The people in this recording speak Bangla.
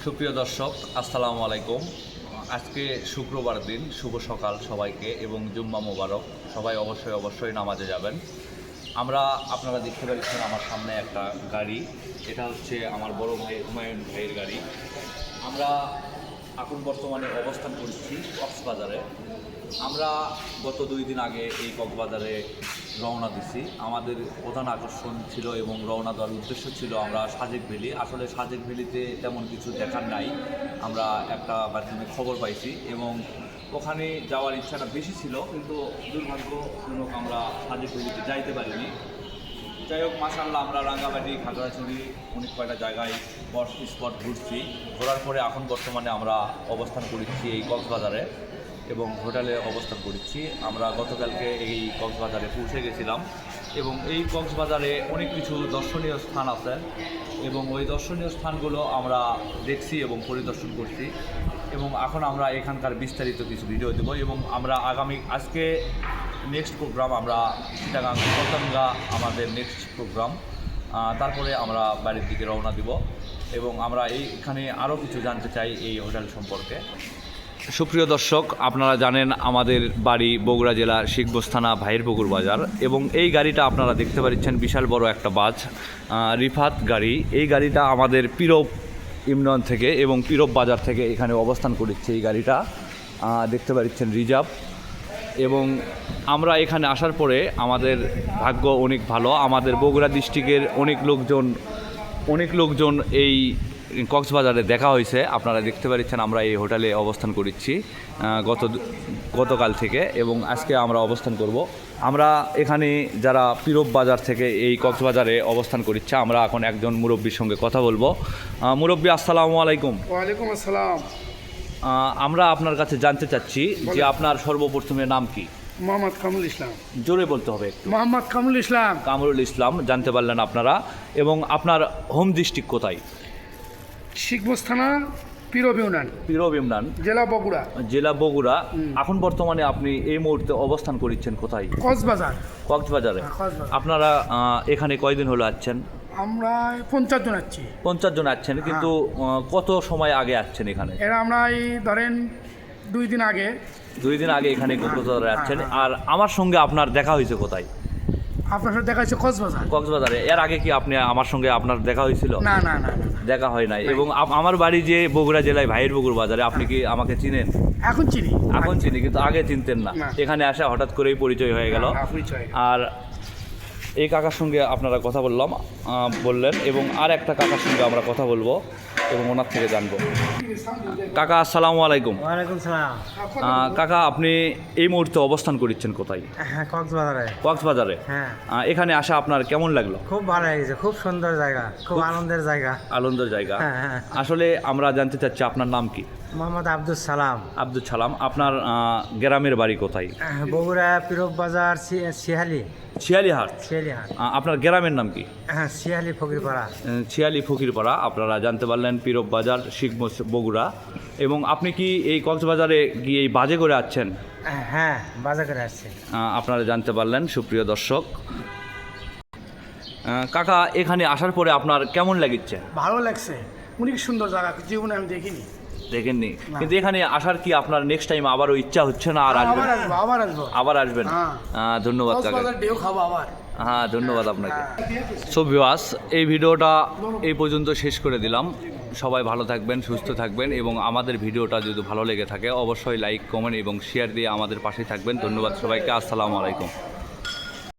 সুপ্রিয় দর্শক, আসসালামু আলাইকুম। আজকে শুক্রবার দিন, শুভ সকাল সবাইকে এবং জুম্মা মোবারক। সবাই অবশ্যই নামাজে যাবেন। আপনারা দেখতে পাচ্ছেন আমার সামনে একটা গাড়ি, এটা হচ্ছে আমার বড় ভাই হুমায়ুন ভাইয়ের গাড়ি। আমরা এখন বর্তমানে অবস্থান করছি কক্সবাজারে। আমরা গত 2 দিন আগে এই কক্সবাজারে রওনা দিছি। আমাদের প্রধান আকর্ষণ ছিল এবং রওনা দেওয়ার উদ্দেশ্য ছিল আমরা সাজেক ভ্যালি। আসলে সাজেক ভ্যালিতে তেমন কিছু দেখার নাই, আমরা একটা মাধ্যমে খবর পাইছি এবং ওখানে যাওয়ার ইচ্ছাটা বেশি ছিল, কিন্তু দুর্ভাগ্যজনক আমরা সাজেক ভ্যালিতে যাইতে পারিনি। যাই হোক, মাশাআল্লাহ আমরা রাঙ্গামাটি, খাগড়াছড়ি অনেক কয়টা জায়গায় স্পট ঘুরছি। ঘোরার পরে এখন বর্তমানে আমরা অবস্থান করছি এই কক্সবাজারে এবং হোটেলে অবস্থান করছি। আমরা গতকালকে এই কক্সবাজারে পৌঁছে গেছিলাম এবং এই কক্সবাজারে অনেক কিছু দর্শনীয় স্থান আছে এবং ওই দর্শনীয় স্থানগুলো আমরা দেখছি এবং পরিদর্শন করছি এবং এখন আমরা এখানকার বিস্তারিত কিছু ভিডিও দেবো এবং আমরা আজকে নেক্সট প্রোগ্রাম আমরা চিটাগাং পতঙ্গা আমাদের নেক্সট প্রোগ্রাম। তারপরে আমরা বাড়ির দিকে রওনা দিব এবং আমরা এখানে আরও কিছু জানতে চাই এই হোটেল সম্পর্কে। সুপ্রিয় দর্শক, আপনারা জানেন আমাদের বাড়ি বগুড়া জেলার শিখগঞ্জ থানা ভাইয়েরপুকুর বাজার এবং এই গাড়িটা আপনারা দেখতে পাচ্ছেন বিশাল বড় একটা বাস, রিফাত গাড়ি। এই গাড়িটা আমাদের পীরব ইউনিয়ন থেকে এবং পীরব বাজার থেকে এখানে অবস্থান করছে। এই গাড়িটা দেখতে পাচ্ছেন রিজার্ভ এবং আমরা এখানে আসার পরে আমাদের ভাগ্য অনেক ভালো। আমাদের বগুড়া ডিস্ট্রিক্টের অনেক লোকজন এই কক্সবাজারে দেখা হয়েছে। আপনারা দেখতে পাচ্ছেন আমরা এই হোটেলে অবস্থান করছি গতকাল থেকে এবং আজকে আমরা অবস্থান করব। আমরা এখানে যারা পীরব বাজার থেকে এই কক্সবাজারে অবস্থান করছে, আমরা এখন একজন মুরব্বীর সঙ্গে কথা বলবো। মুরব্বী, আসসালামু আলাইকুম। ওয়ালাইকুম আসসালাম। আমরা আপনার কাছে জানতে চাচ্ছি যে আপনার সর্বপ্রথমে নাম কি? মোহাম্মদ কামরুল ইসলাম। জোরে বলতে হবে একটু। মোহাম্মদ কামরুল ইসলাম। কামরুল ইসলাম, জানতে পারলেন আপনারা। এবং আপনার হোম ডিস্ট্রিক্ট কোথায়? শিখগঞ্জ থানা, পীরব ইউনিয়ন, জেলা বগুড়া। এখন বর্তমানে আপনি এই মুহূর্তে অবস্থান করছেন কোথায়? কক্সবাজারে। আপনারা এখানে কয়দিন হলো আছেন? আমরা 50 জন আছি। 50 জন আছেন, কিন্তু কত সময় আগে আসছেন এখানে? আমরা এই ধরেন 2 দিন আগে এখানে কক্সবাজারে আছেন। আর আমার সঙ্গে আপনার দেখা হয়েছে কোথায়? আপনার সাথে দেখা হয়েছে কক্সবাজারে। এর আগে কি আমার সঙ্গে আপনার দেখা হয়েছিল? না, দেখা হয় নাই। এবং আমার বাড়ি যে বগুড়া জেলায় ভাইয়েরপুকুর বাজারে, আপনি কি আমাকে চিনেন? এখন চিনি, কিন্তু আগে চিনতেন না। এখানে আসা হঠাৎ করেই পরিচয় হয়ে গেল। আর এই কাকার সঙ্গে আপনারা কথা বললেন এবং আর একটা কাকার সঙ্গে আমরা কথা বলবো এবং ওনার থেকে জানবো। কাকা, আসসালামু আলাইকুম। ওয়ালাইকুম সালাম। কাকা, আপনি এই মুহূর্তে অবস্থান করছেন কোথায়? কক্সবাজারে। হ্যাঁ। এখানে আসা আপনার কেমন লাগলো? খুব ভালো লাগছে, খুব সুন্দর জায়গা, খুব আনন্দের জায়গা। হ্যাঁ। আসলে আমরা জানতে চাচ্ছি আপনার নাম কি? মোহাম্মদ আব্দুল সালাম। আপনার গ্রামের বাড়ি কোথায়? বগুড়া পীরব বাজার, শিয়ালিহাট। আপনার গ্রামের নাম কি? শিয়ালি ফকিরপাড়া। আপনারা জানতে পারলেন পীরব বাজার, শিখগঞ্জ, বগুড়া। এবং আপনি কি এই কক্সবাজারে গিয়ে এই বাজে করে আসছেন? হ্যাঁ, বাজে করে আসছি। আপনারা জানতে পারলেন সুপ্রিয় দর্শক। কাকা, এখানে আসার পরে আপনার কেমন লাগছে? ভালো লাগছে, অনেক সুন্দর জায়গা, জীবনে আমি দেখেননি। কিন্তু এখানে আসার কি আপনার নেক্সট টাইম আবারও ইচ্ছা হচ্ছে না? আবার আসবেন? ধন্যবাদ কাকা। হ্যাঁ, ধন্যবাদ আপনাকে। সো ভিউয়ার্স, এই ভিডিওটা এই পর্যন্ত শেষ করে দিলাম। সবাই ভালো থাকবেন, সুস্থ থাকবেন এবং আমাদের ভিডিওটা যদি ভালো লেগে থাকে অবশ্যই লাইক, কমেন্ট এবং শেয়ার দিয়ে আমাদের পাশে থাকবেন। ধন্যবাদ সবাইকে। আসসালামু আলাইকুম।